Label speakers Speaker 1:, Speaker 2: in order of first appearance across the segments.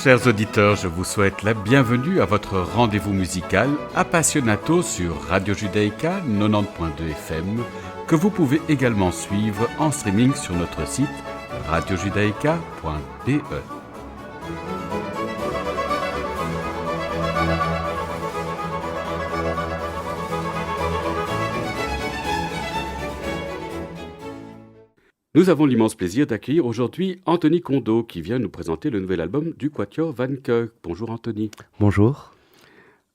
Speaker 1: Chers auditeurs, je vous souhaite la bienvenue à votre rendez-vous musical Appassionato sur Radio Judaïka 90.2 FM, que vous pouvez également suivre en streaming sur notre site radiojudaïka.be. Nous avons l'immense plaisir d'accueillir aujourd'hui Anthony Kondo qui vient nous présenter le nouvel album du Quatuor Van Cuyk. Bonjour Anthony.
Speaker 2: Bonjour.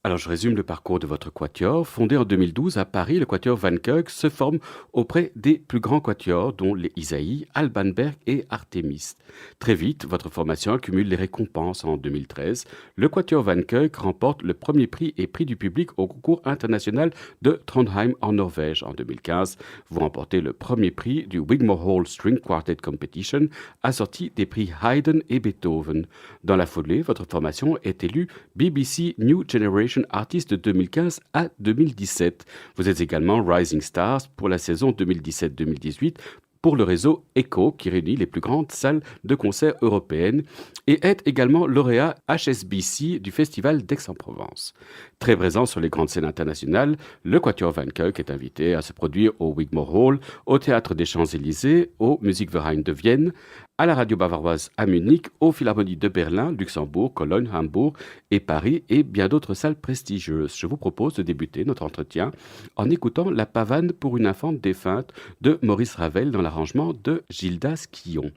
Speaker 1: Alors je résume le parcours de votre quatuor. Fondé en 2012 à Paris, le Quatuor Van Cuyk se forme auprès des plus grands quatuors dont les Isaïe, Alban Berg et Artemis. Très vite, votre formation accumule les récompenses. En 2013, le Quatuor Van Cuyk remporte le premier prix et prix du public au concours international de Trondheim en Norvège. En 2015, vous remportez le premier prix du Wigmore Hall String Quartet Competition, assorti des prix Haydn et Beethoven. Dans la foulée, votre formation est élue BBC New Generation Artist de 2015 à 2017. Vous êtes également Rising Stars pour la saison 2017-2018 pour le réseau ECHO qui réunit les plus grandes salles de concert européennes et est également lauréat HSBC du Festival d'Aix-en-Provence. Très présent sur les grandes scènes internationales, le Quatuor Van Cuyk est invité à se produire au Wigmore Hall, au Théâtre des Champs-Élysées, au Musikverein de Vienne, à la radio bavaroise à Munich, aux Philharmonies de Berlin, Luxembourg, Cologne, Hambourg et Paris et bien d'autres salles prestigieuses. Je vous propose de débuter notre entretien en écoutant La pavane pour une infante défunte de Maurice Ravel dans l'arrangement de Gildas Quillon.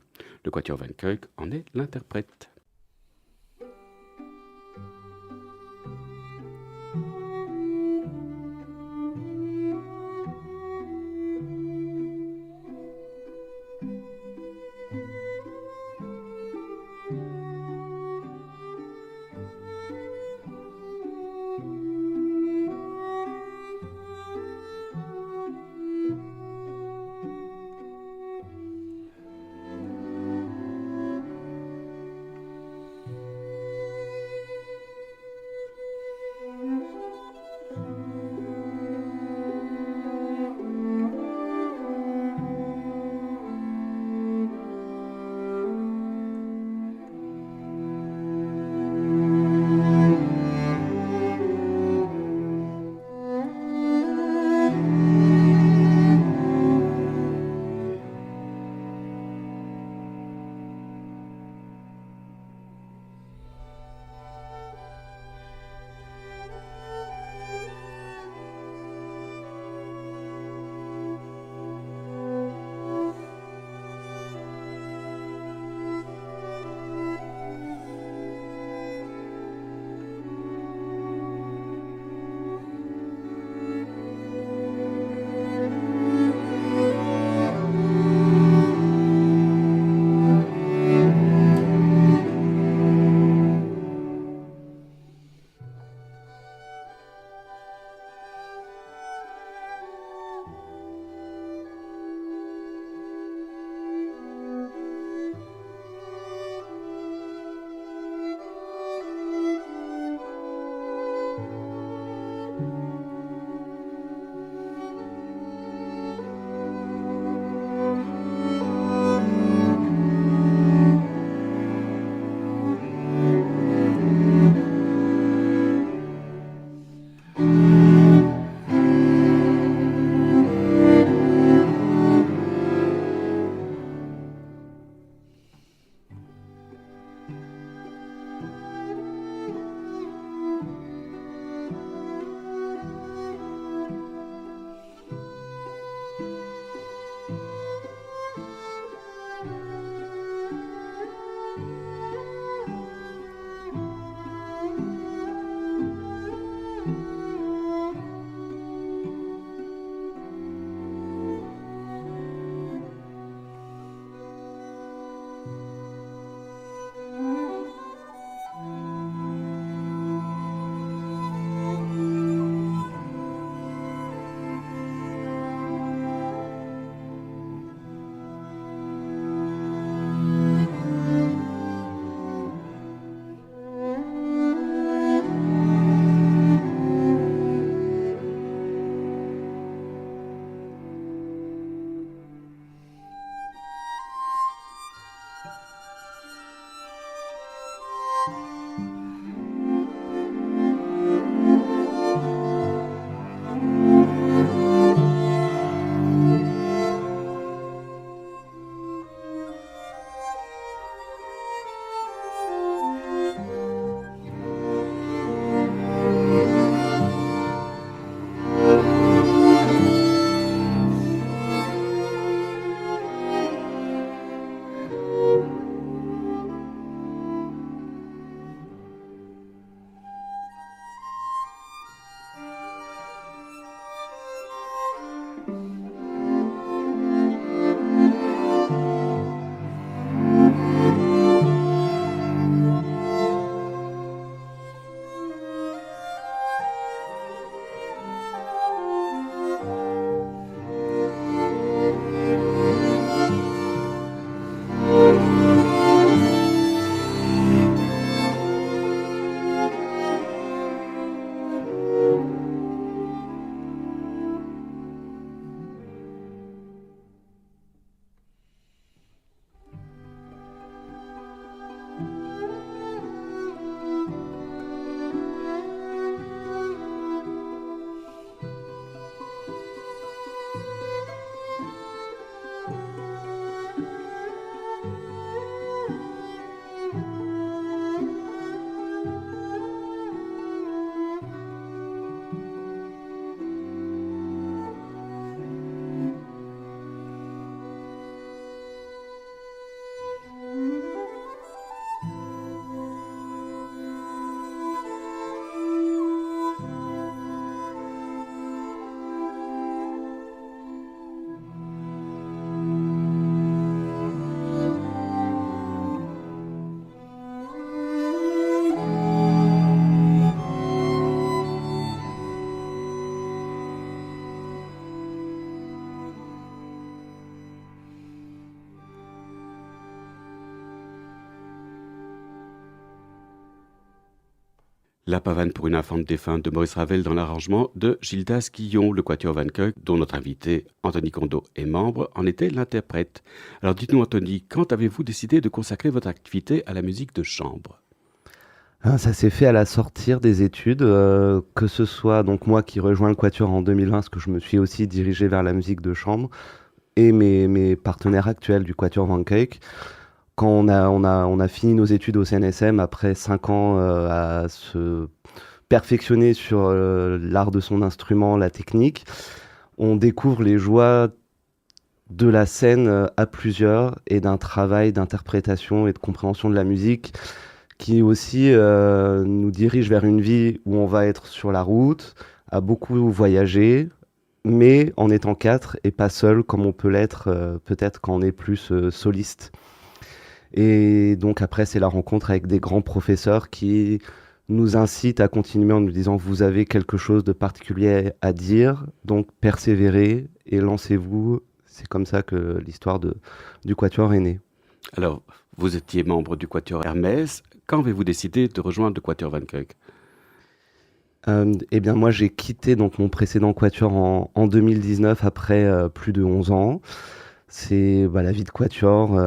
Speaker 1: Le Quatuor Van Cuyk en est l'interprète. La pavane pour une infante défunte de Maurice Ravel dans l'arrangement de Gildas Guillon, le quatuor Van Cuyk, dont notre invité Anthony Kondo est membre, en était l'interprète. Alors dites-nous Anthony, quand avez-vous décidé de consacrer votre activité à la musique de chambre?
Speaker 2: Ça s'est fait à la sortie des études, que ce soit donc moi qui rejoins le quatuor en 2020, parce que je me suis aussi dirigé vers la musique de chambre, et mes partenaires actuels du quatuor Van Cuyk. Quand on a fini nos études au CNSM après 5 ans à se perfectionner sur l'art de son instrument, la technique, on découvre les joies de la scène à plusieurs et d'un travail d'interprétation et de compréhension de la musique qui aussi nous dirige vers une vie où on va être sur la route, à beaucoup voyager, mais en étant quatre et pas seul comme on peut l'être peut-être quand on est plus soliste. Et donc après, c'est la rencontre avec des grands professeurs qui nous incitent à continuer en nous disant vous avez quelque chose de particulier à dire, donc persévérez et lancez-vous. C'est comme ça que l'histoire du Quatuor est née.
Speaker 1: Alors, vous étiez membre du quatuor Hermès. Quand avez-vous décidé de rejoindre le quatuor Van Cuyk?
Speaker 2: Eh bien moi j'ai quitté donc mon précédent Quatuor en 2019 après plus de 11 ans. C'est la vie de quatuor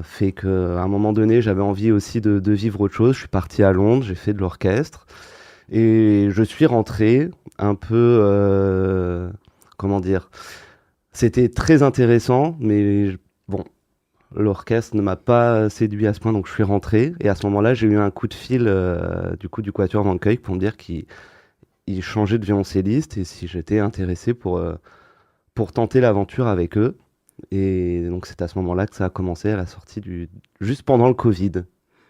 Speaker 2: fait qu'à un moment donné, j'avais envie aussi de vivre autre chose. Je suis parti à Londres, j'ai fait de l'orchestre et je suis rentré un peu, comment dire, c'était très intéressant, mais bon, l'orchestre ne m'a pas séduit à ce point, donc je suis rentré. Et à ce moment-là, j'ai eu un coup de fil du coup du quatuor Van Cuyk pour me dire qu'il changeait de violoncelliste et si j'étais intéressé pour tenter l'aventure avec eux. Et donc c'est à ce moment-là que ça a commencé à la sortie juste pendant le Covid.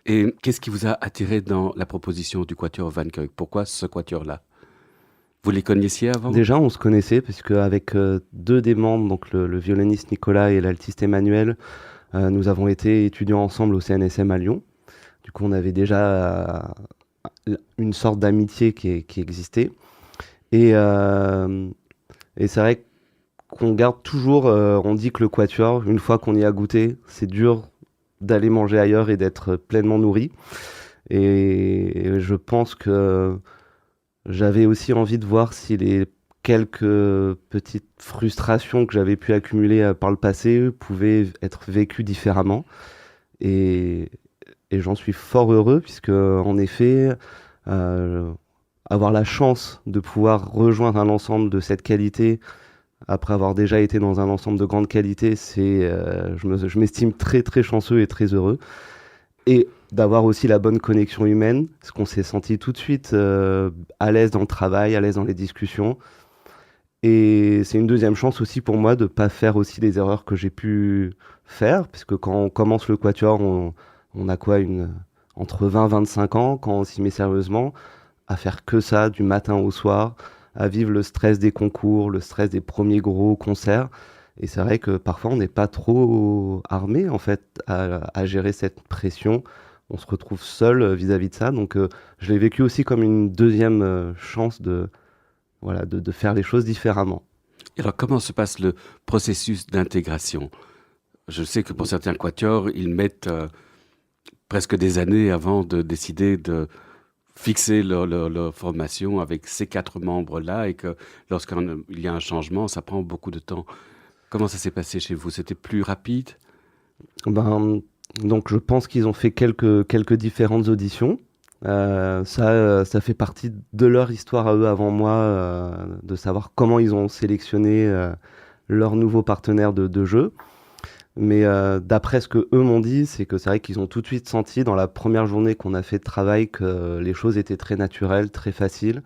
Speaker 1: Et qu'est-ce qui vous a attiré dans la proposition du quatuor Van Cuyk? Pourquoi ce quatuor-là? Vous les connaissiez avant?
Speaker 2: Déjà, on se connaissait puisque avec deux des membres, donc le violoniste Nicolas et l'altiste Emmanuel, nous avons été étudiants ensemble au CNSM à Lyon. Du coup, on avait déjà une sorte d'amitié qui existait. Et, et c'est vrai qu'on garde toujours, on dit que le quatuor, une fois qu'on y a goûté, c'est dur d'aller manger ailleurs et d'être pleinement nourri. Et je pense que j'avais aussi envie de voir si les quelques petites frustrations que j'avais pu accumuler par le passé pouvaient être vécues différemment. Et, et j'en suis fort heureux puisque, en effet, euh, avoir la chance de pouvoir rejoindre un ensemble de cette qualité après avoir déjà été dans un ensemble de grande qualité, je m'estime très très chanceux et très heureux. Et d'avoir aussi la bonne connexion humaine, parce qu'on s'est senti tout de suite à l'aise dans le travail, à l'aise dans les discussions. Et c'est une deuxième chance aussi pour moi de ne pas faire aussi les erreurs que j'ai pu faire, parce que quand on commence le quatuor, on a quoi, entre 20 et 25 ans, quand on s'y met sérieusement, à faire que ça du matin au soir, à vivre le stress des concours, le stress des premiers gros concerts. Et c'est vrai que parfois on n'est pas trop armé en fait à gérer cette pression. On se retrouve seul vis-à-vis de ça. Donc je l'ai vécu aussi comme une deuxième chance de faire les choses différemment.
Speaker 1: Et alors, comment se passe le processus d'intégration? Je sais que pour certains quatuors, ils mettent presque des années avant de décider de fixer leur formation avec ces 4 membres-là et que lorsqu'il y a un changement, ça prend beaucoup de temps. Comment ça s'est passé chez vous? C'était plus rapide?
Speaker 2: Ben, donc je pense qu'ils ont fait quelques différentes auditions. Ça fait partie de leur histoire à eux avant moi, de savoir comment ils ont sélectionné leur nouveau partenaire de jeu. Mais d'après ce que eux m'ont dit, c'est que c'est vrai qu'ils ont tout de suite senti dans la première journée qu'on a fait de travail que les choses étaient très naturelles, très faciles.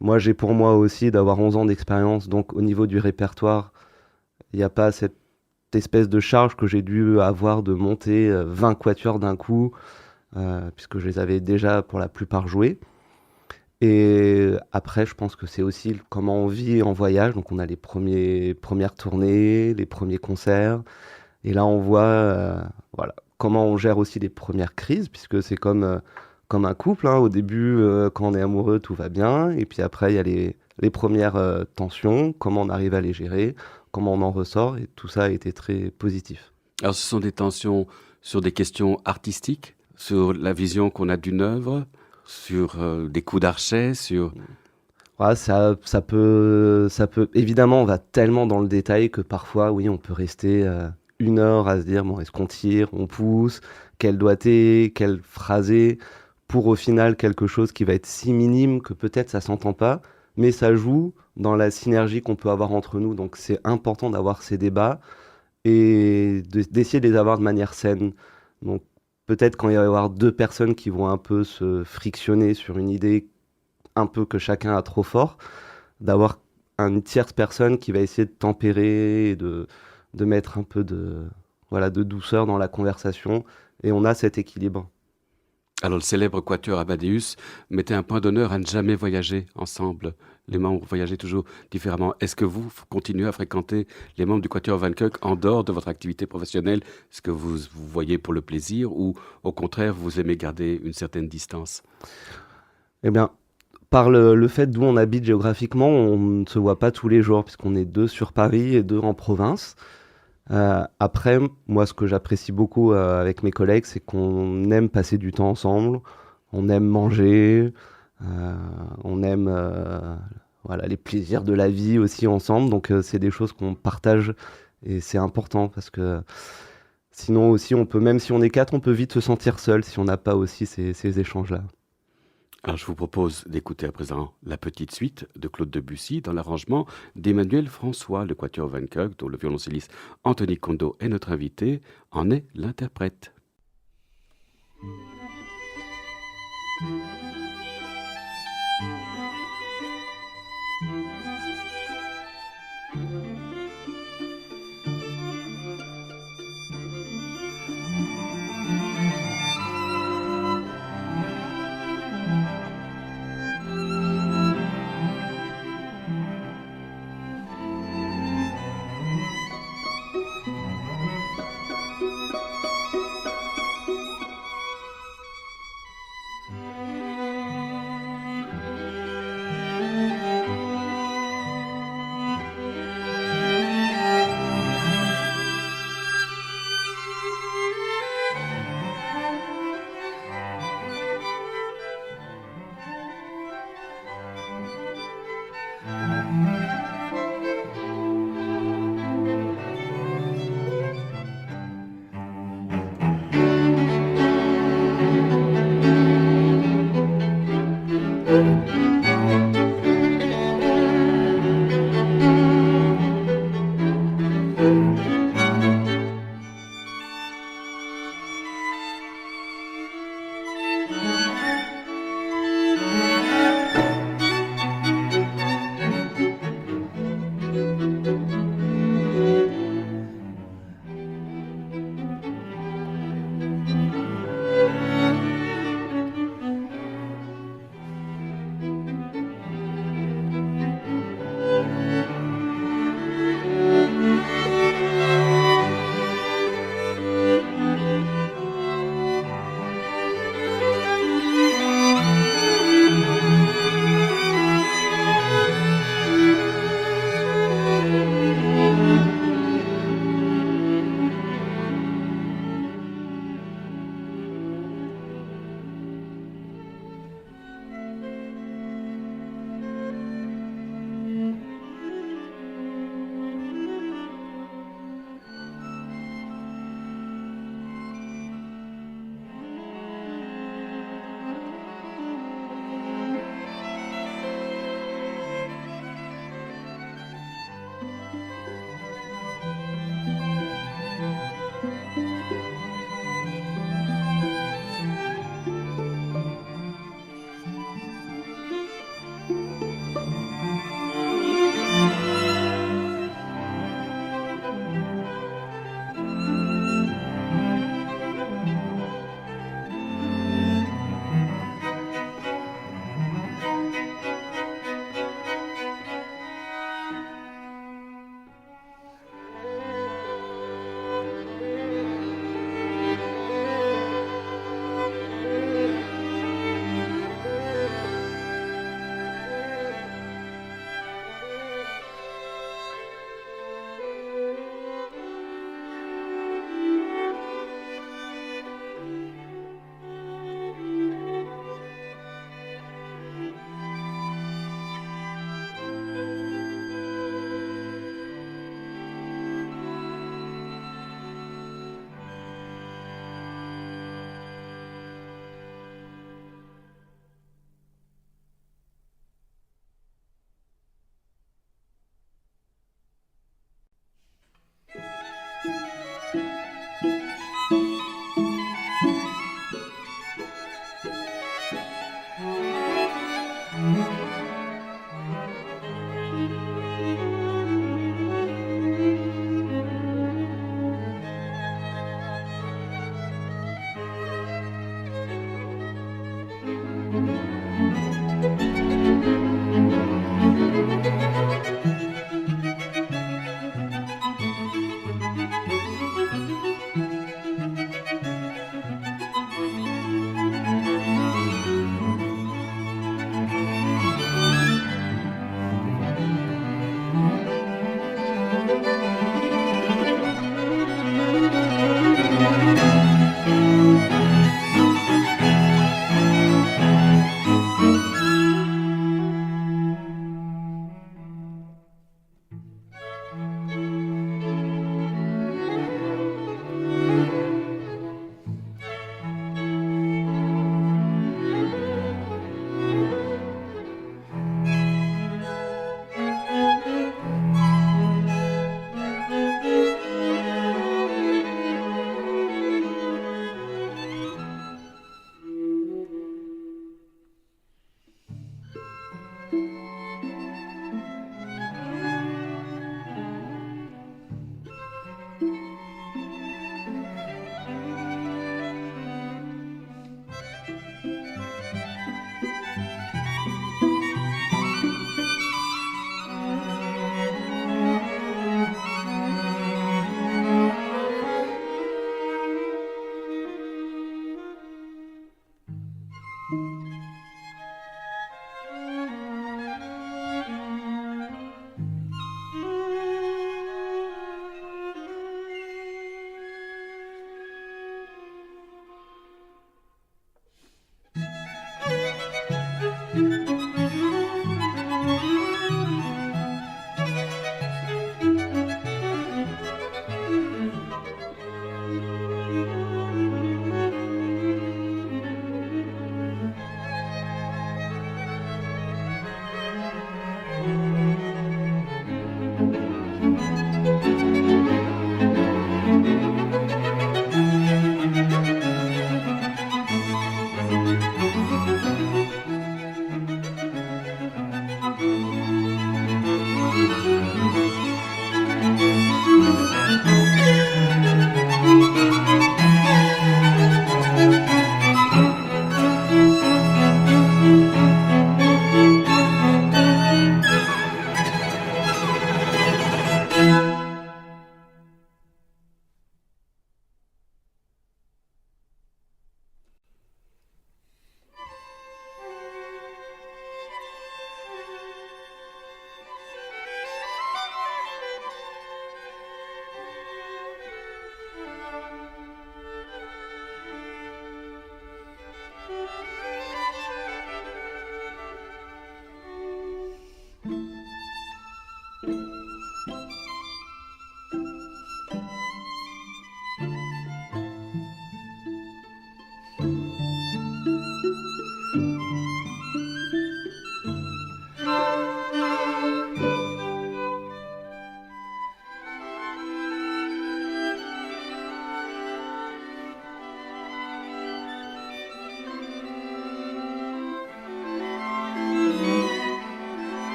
Speaker 2: Moi, j'ai pour moi aussi d'avoir 11 ans d'expérience, donc au niveau du répertoire, il n'y a pas cette espèce de charge que j'ai dû avoir de monter 20 quatuors d'un coup, puisque je les avais déjà pour la plupart joués. Et après, je pense que c'est aussi comment on vit en voyage. Donc on a les premières tournées, les premiers concerts. Et là, on voit voilà, comment on gère aussi les premières crises, puisque c'est comme un couple, hein. Au début, quand on est amoureux, tout va bien. Et puis après, il y a les premières tensions, comment on arrive à les gérer, comment on en ressort. Et tout ça a été très positif.
Speaker 1: Alors, ce sont des tensions sur des questions artistiques, sur la vision qu'on a d'une œuvre? sur des coups d'archet, sur...
Speaker 2: Ouais, ça peut. Évidemment, on va tellement dans le détail que parfois, oui, on peut rester 1 heure à se dire, bon, est-ce qu'on tire, on pousse, quel doigté, quel phrasé, pour au final quelque chose qui va être si minime que peut-être ça s'entend pas, mais ça joue dans la synergie qu'on peut avoir entre nous. Donc c'est important d'avoir ces débats et d'essayer de les avoir de manière saine. Donc peut-être quand il va y avoir deux personnes qui vont un peu se frictionner sur une idée un peu que chacun a trop fort, d'avoir une tierce personne qui va essayer de tempérer et de mettre un peu de, voilà, de douceur dans la conversation. Et on a cet équilibre.
Speaker 1: Alors, le célèbre quatuor Amadeus mettait un point d'honneur à ne jamais voyager ensemble. Les membres voyageaient toujours différemment. Est-ce que vous continuez à fréquenter les membres du quatuor Van Cuyk en dehors de votre activité professionnelle? Est-ce que vous voyez pour le plaisir ou au contraire, vous aimez garder une certaine distance?
Speaker 2: Eh bien, par le fait d'où on habite géographiquement, on ne se voit pas tous les jours, puisqu'on est deux sur Paris et deux en province. Après, moi, ce que j'apprécie beaucoup avec mes collègues, c'est qu'on aime passer du temps ensemble, on aime manger, euh, on aime voilà, les plaisirs de la vie aussi ensemble. Donc, c'est des choses qu'on partage et c'est important parce que sinon aussi, on peut, même si on est quatre, on peut vite se sentir seul si on n'a pas aussi ces échanges-là.
Speaker 1: Alors, je vous propose d'écouter à présent la petite suite de Claude Debussy dans l'arrangement d'Emmanuel François, le quatuor Van Cuyk, dont le violoncelliste Anthony Kondo est notre invité, en est l'interprète.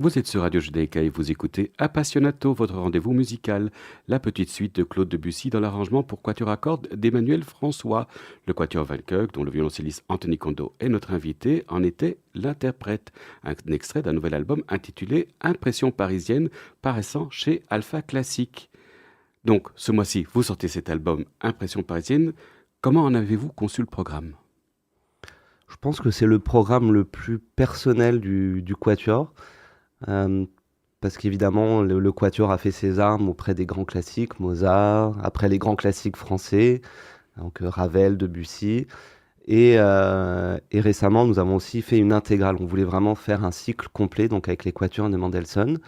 Speaker 1: Vous êtes sur Radio Judaïka et vous écoutez Appassionato, votre rendez-vous musical. La petite suite de Claude Debussy dans l'arrangement pour quatuor à cordes d'Emmanuel François. Le quatuor Van Cuyck, dont le violoncelliste Anthony Kondo est notre invité, en était l'interprète. Un extrait d'un nouvel album intitulé Impression parisienne, paraissant chez Alpha Classique. Donc, ce mois-ci, vous sortez cet album Impression parisienne. Comment en avez-vous conçu le programme ?
Speaker 2: Je pense que c'est le programme le plus personnel du quatuor. Parce qu'évidemment, le quatuor a fait ses armes auprès des grands classiques, Mozart, après les grands classiques français, donc Ravel, Debussy. Et récemment, nous avons aussi fait une intégrale. On voulait vraiment faire un cycle complet, donc avec les quatuors de Mendelssohn.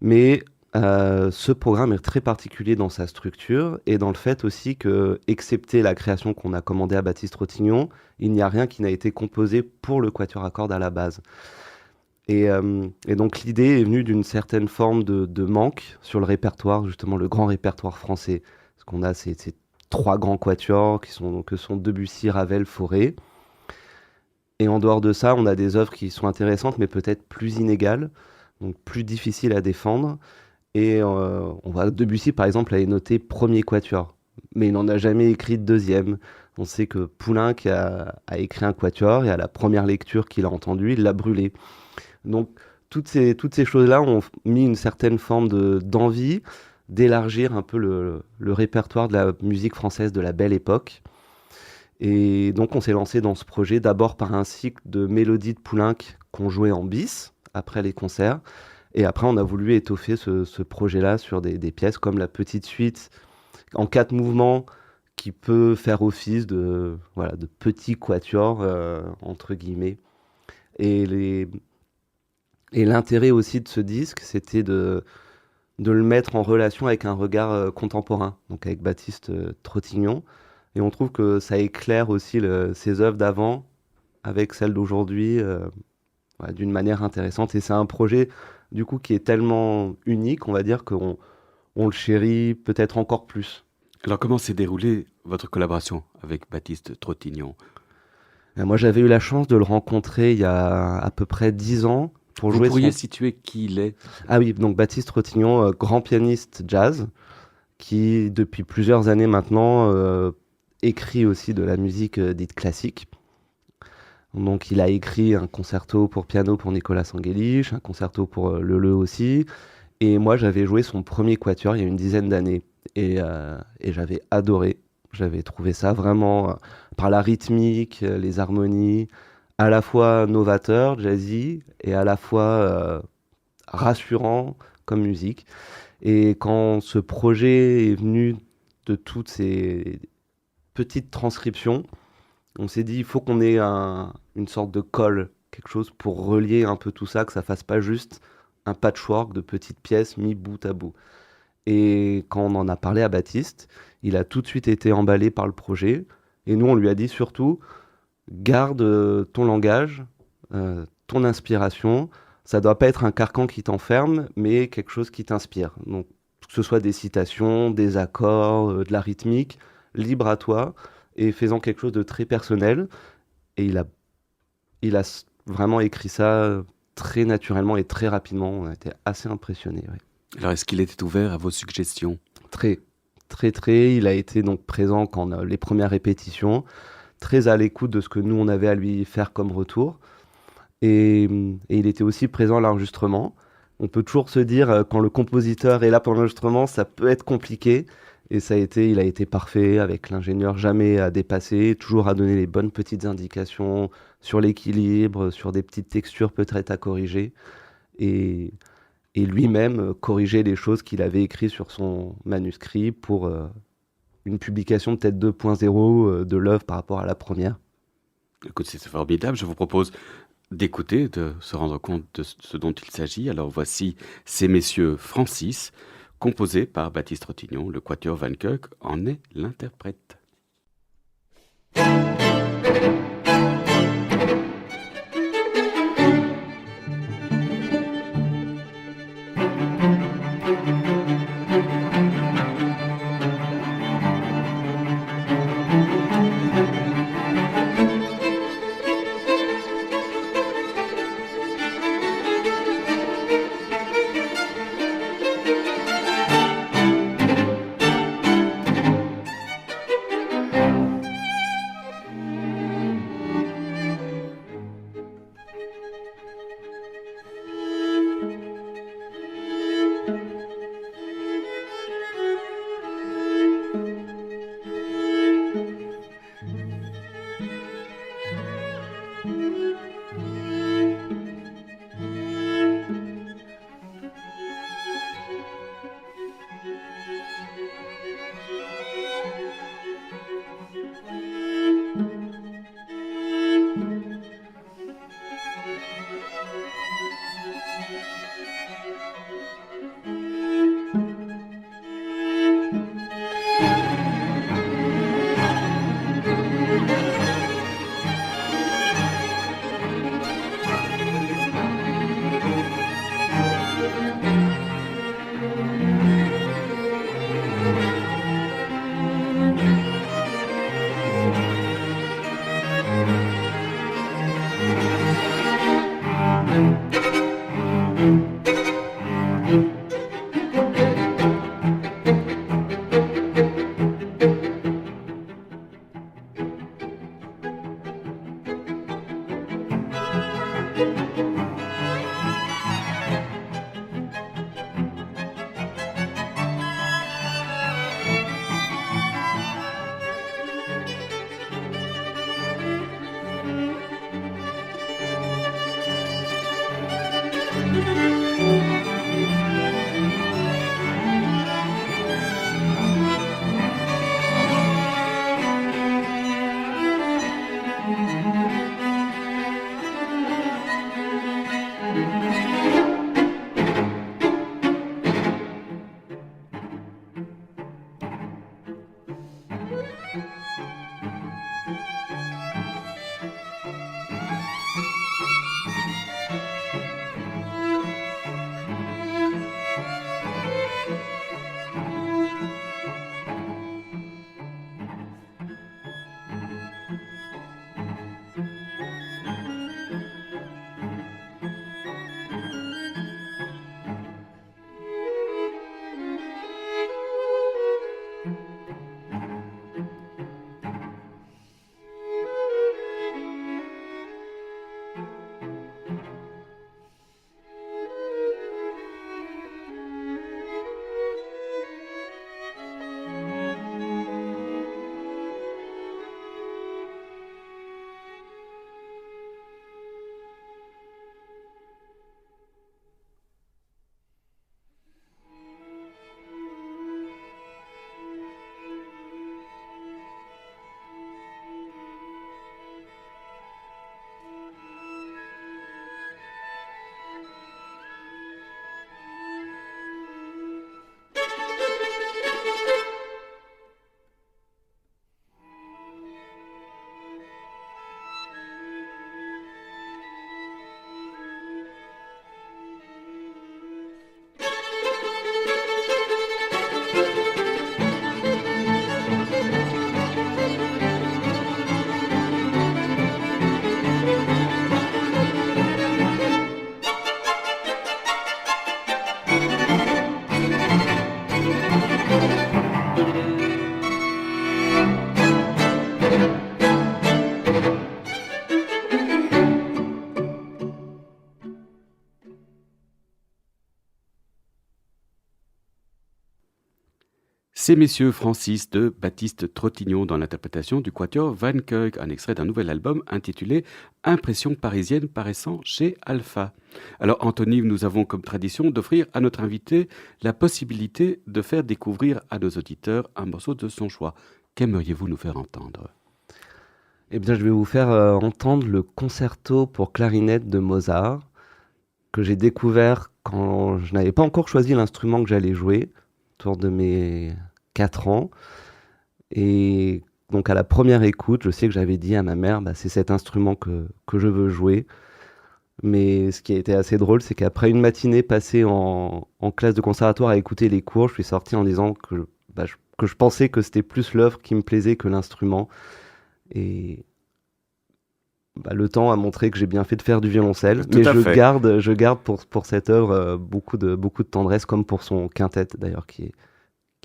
Speaker 2: Mais ce programme est très particulier dans sa structure et dans le fait aussi que, excepté la création qu'on a commandée à Baptiste Trottignon, il n'y a rien qui n'a été composé pour le quatuor à cordes à la base. Et donc l'idée est venue d'une certaine forme de manque sur le répertoire, justement le grand répertoire français. Parce qu'on a ces 3 grands quatuors que sont Debussy, Ravel, Fauré. Et en dehors de ça, on a des œuvres qui sont intéressantes, mais peut-être plus inégales, donc plus difficiles à défendre. Et on voit Debussy, par exemple, avait noté premier quatuor, mais il n'en a jamais écrit de deuxième. On sait que Poulenc a écrit un quatuor, et à la première lecture qu'il a entendue, il l'a brûlé. Donc, toutes ces choses-là ont mis une certaine forme d'envie d'élargir un peu le répertoire de la musique française de la belle époque. Et donc, on s'est lancé dans ce projet d'abord par un cycle de mélodies de Poulenc qu'on jouait en bis, après les concerts. Et après, on a voulu étoffer ce projet-là sur des pièces comme la petite suite en 4 mouvements qui peut faire office de petit quatuor, entre guillemets. Et l'intérêt aussi de ce disque, c'était de le mettre en relation avec un regard contemporain, donc avec Baptiste Trottignon. Et on trouve que ça éclaire aussi ses œuvres d'avant avec celles d'aujourd'hui d'une manière intéressante. Et c'est un projet, du coup, qui est tellement unique, on va dire, qu'on le chérit peut-être encore plus.
Speaker 1: Alors, comment s'est déroulée votre collaboration avec Baptiste Trottignon ?
Speaker 2: Moi, j'avais eu la chance de le rencontrer il y a à peu près 10 ans.
Speaker 1: Vous pourriez situer qui il est ?
Speaker 2: Ah oui, donc Baptiste Trottignon, grand pianiste jazz, qui depuis plusieurs années maintenant écrit aussi de la musique dite classique. Donc il a écrit un concerto pour piano pour Nicolas Sangelich, un concerto pour Leleu aussi. Et moi j'avais joué son premier quatuor il y a une dizaine d'années. Et j'avais adoré. J'avais trouvé ça vraiment, par la rythmique, les harmonies, à la fois novateur, jazzy, et à la fois rassurant comme musique. Et quand ce projet est venu de toutes ces petites transcriptions, on s'est dit il faut qu'on ait une sorte de colle, quelque chose pour relier un peu tout ça, que ça fasse pas juste un patchwork de petites pièces mis bout à bout. Et quand on en a parlé à Baptiste, il a tout de suite été emballé par le projet. Et nous, on lui a dit surtout, garde ton langage, ton inspiration. Ça doit pas être un carcan qui t'enferme, mais quelque chose qui t'inspire. Donc, que ce soit des citations, des accords, de la rythmique, libre à toi, et faisant quelque chose de très personnel. Et il a vraiment écrit ça très naturellement et très rapidement. On a été assez impressionnés. Ouais.
Speaker 1: Alors, est-ce qu'il était ouvert à vos suggestions ?
Speaker 2: Très. Il a été donc présent quand on a les premières répétitions, très à l'écoute de ce que nous, on avait à lui faire comme retour. Et il était aussi présent à l'enregistrement. On peut toujours se dire, quand le compositeur est là pour l'enregistrement, ça peut être compliqué. Et il a été parfait, avec l'ingénieur jamais à dépasser, toujours à donner les bonnes petites indications sur l'équilibre, sur des petites textures peut-être à corriger. Et lui-même corriger les choses qu'il avait écrites sur son manuscrit pour une publication peut-être 2.0 de l'œuvre par rapport à la première.
Speaker 1: Écoute, c'est formidable. Je vous propose d'écouter, de se rendre compte de ce dont il s'agit. Alors voici Ces messieurs Francis, composé par Baptiste Trottignon. Le quatuor Van Cuyck en est l'interprète. Ces messieurs Francis de Baptiste Trottignon dans l'interprétation du quatuor Van Keuk, un extrait d'un nouvel album intitulé Impression parisienne paraissant chez Alpha. Alors Anthony, nous avons comme tradition d'offrir à notre invité la possibilité de faire découvrir à nos auditeurs un morceau de son choix. Qu'aimeriez-vous nous faire entendre?
Speaker 2: Eh bien, je vais vous faire entendre le concerto pour clarinette de Mozart, que j'ai découvert quand je n'avais pas encore choisi l'instrument que j'allais jouer, autour de mes 4 ans. Et donc à la première écoute, je sais que j'avais dit à ma mère, bah, c'est cet instrument que je veux jouer. Mais ce qui a été assez drôle, c'est qu'après une matinée passée en classe de conservatoire à écouter les cours, je suis sorti en disant que je pensais que c'était plus l'œuvre qui me plaisait que l'instrument. Et bah, le temps a montré que j'ai bien fait de faire du violoncelle,
Speaker 1: Tout
Speaker 2: mais
Speaker 1: à fait.
Speaker 2: je garde pour cette œuvre beaucoup de tendresse, comme pour son quintet d'ailleurs, qui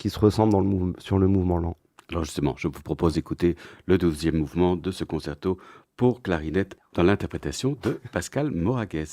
Speaker 2: se ressemble sur le mouvement lent.
Speaker 1: Alors justement, je vous propose d'écouter le 12e mouvement de ce concerto pour clarinette dans l'interprétation de Pascal Moragues.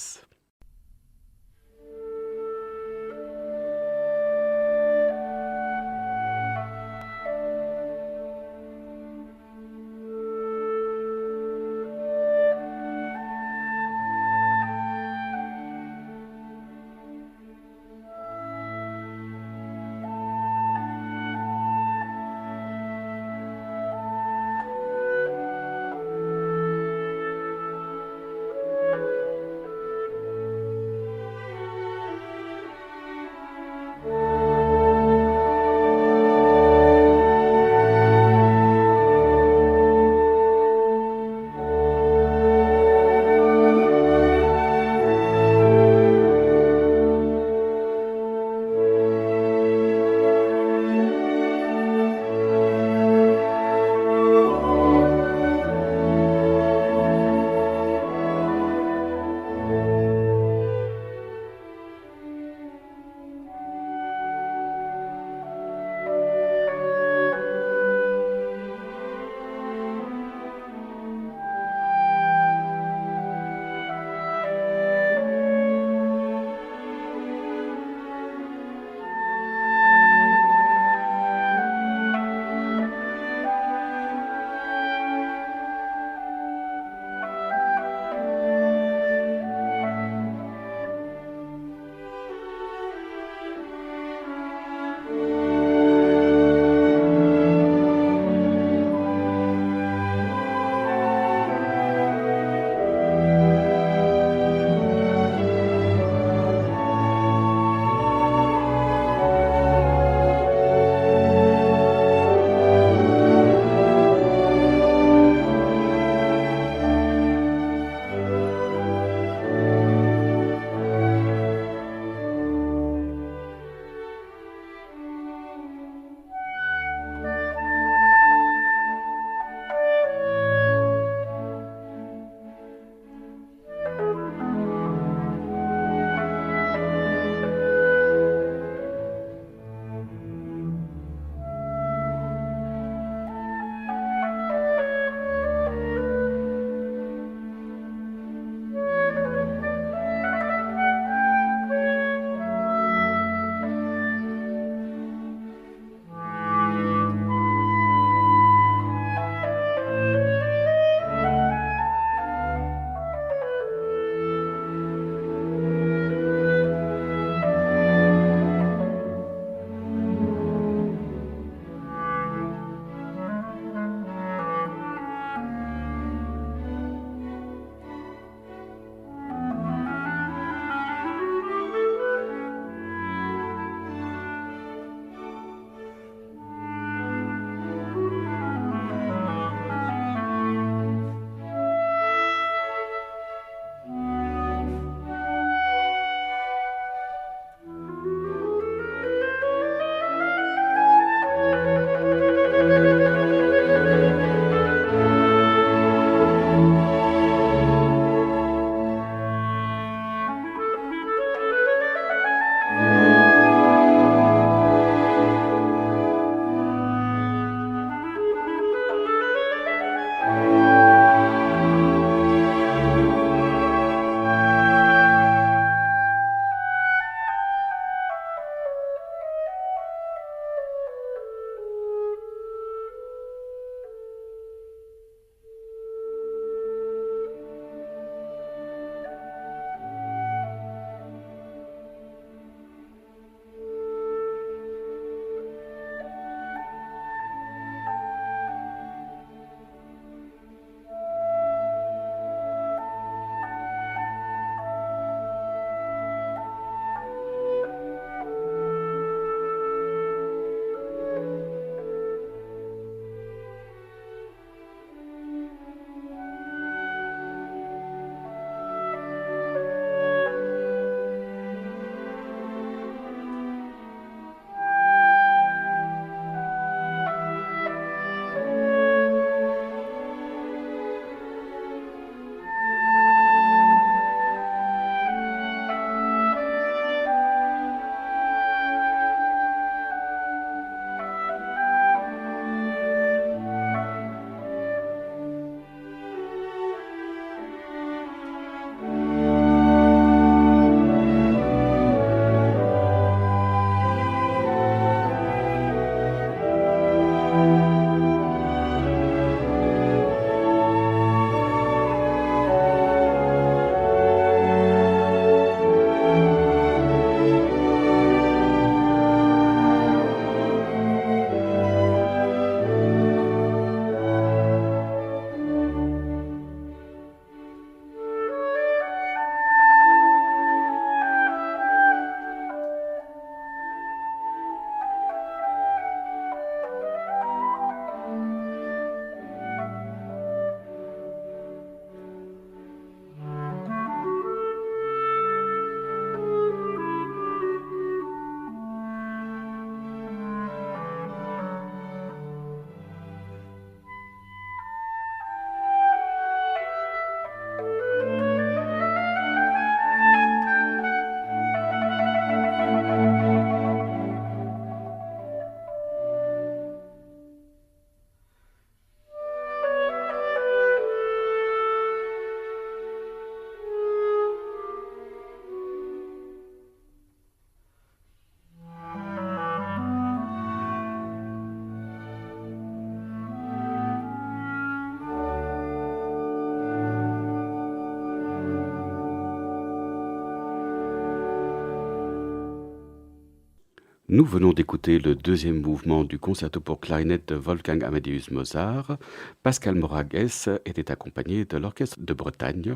Speaker 1: Nous venons d'écouter le deuxième mouvement du concerto pour clarinette de Wolfgang Amadeus Mozart. Pascal Moragues était accompagné de l'Orchestre de Bretagne,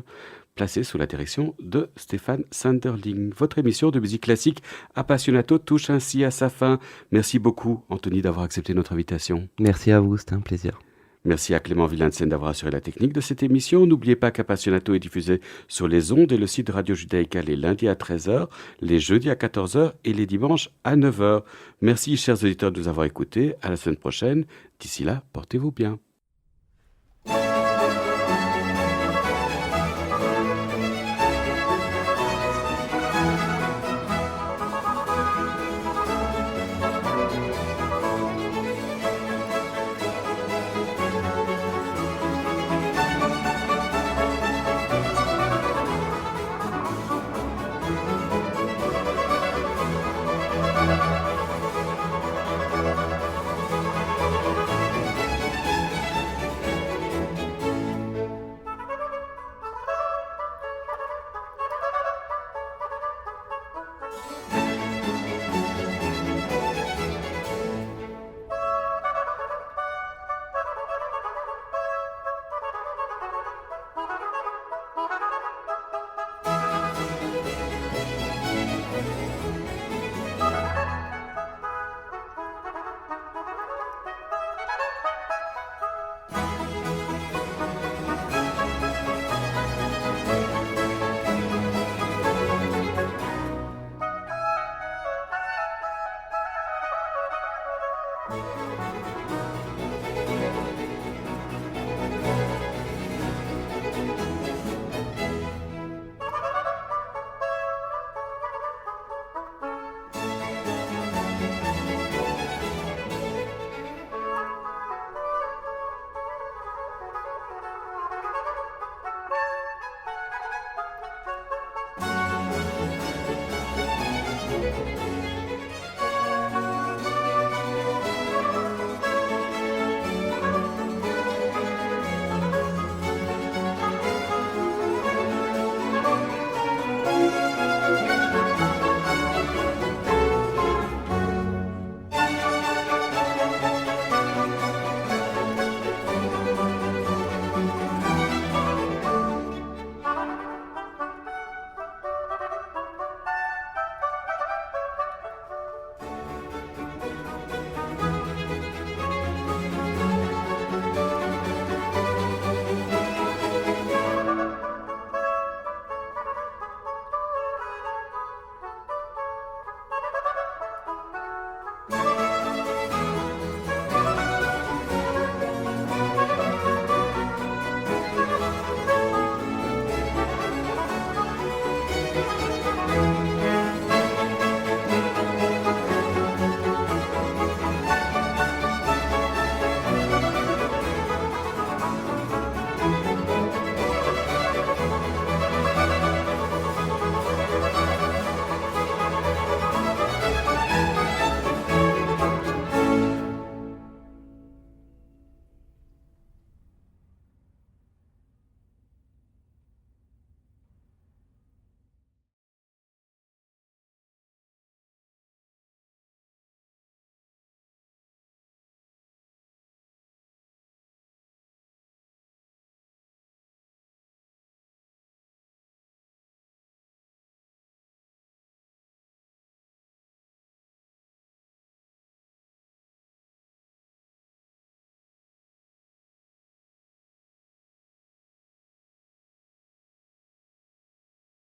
Speaker 1: placé sous la direction de Stéphane Sanderling. Votre émission de musique classique Appassionato touche ainsi à sa fin. Merci beaucoup, Anthony, d'avoir accepté notre invitation.
Speaker 2: Merci à vous, c'était un plaisir.
Speaker 1: Merci à Clément Villensen d'avoir assuré la technique de cette émission. N'oubliez pas qu'Appassionato est diffusé sur les ondes et le site de Radio Judaïka les lundis à 13h, les jeudis à 14h et les dimanches à 9h. Merci, chers auditeurs, de nous avoir écoutés. À la semaine prochaine. D'ici là, portez-vous bien.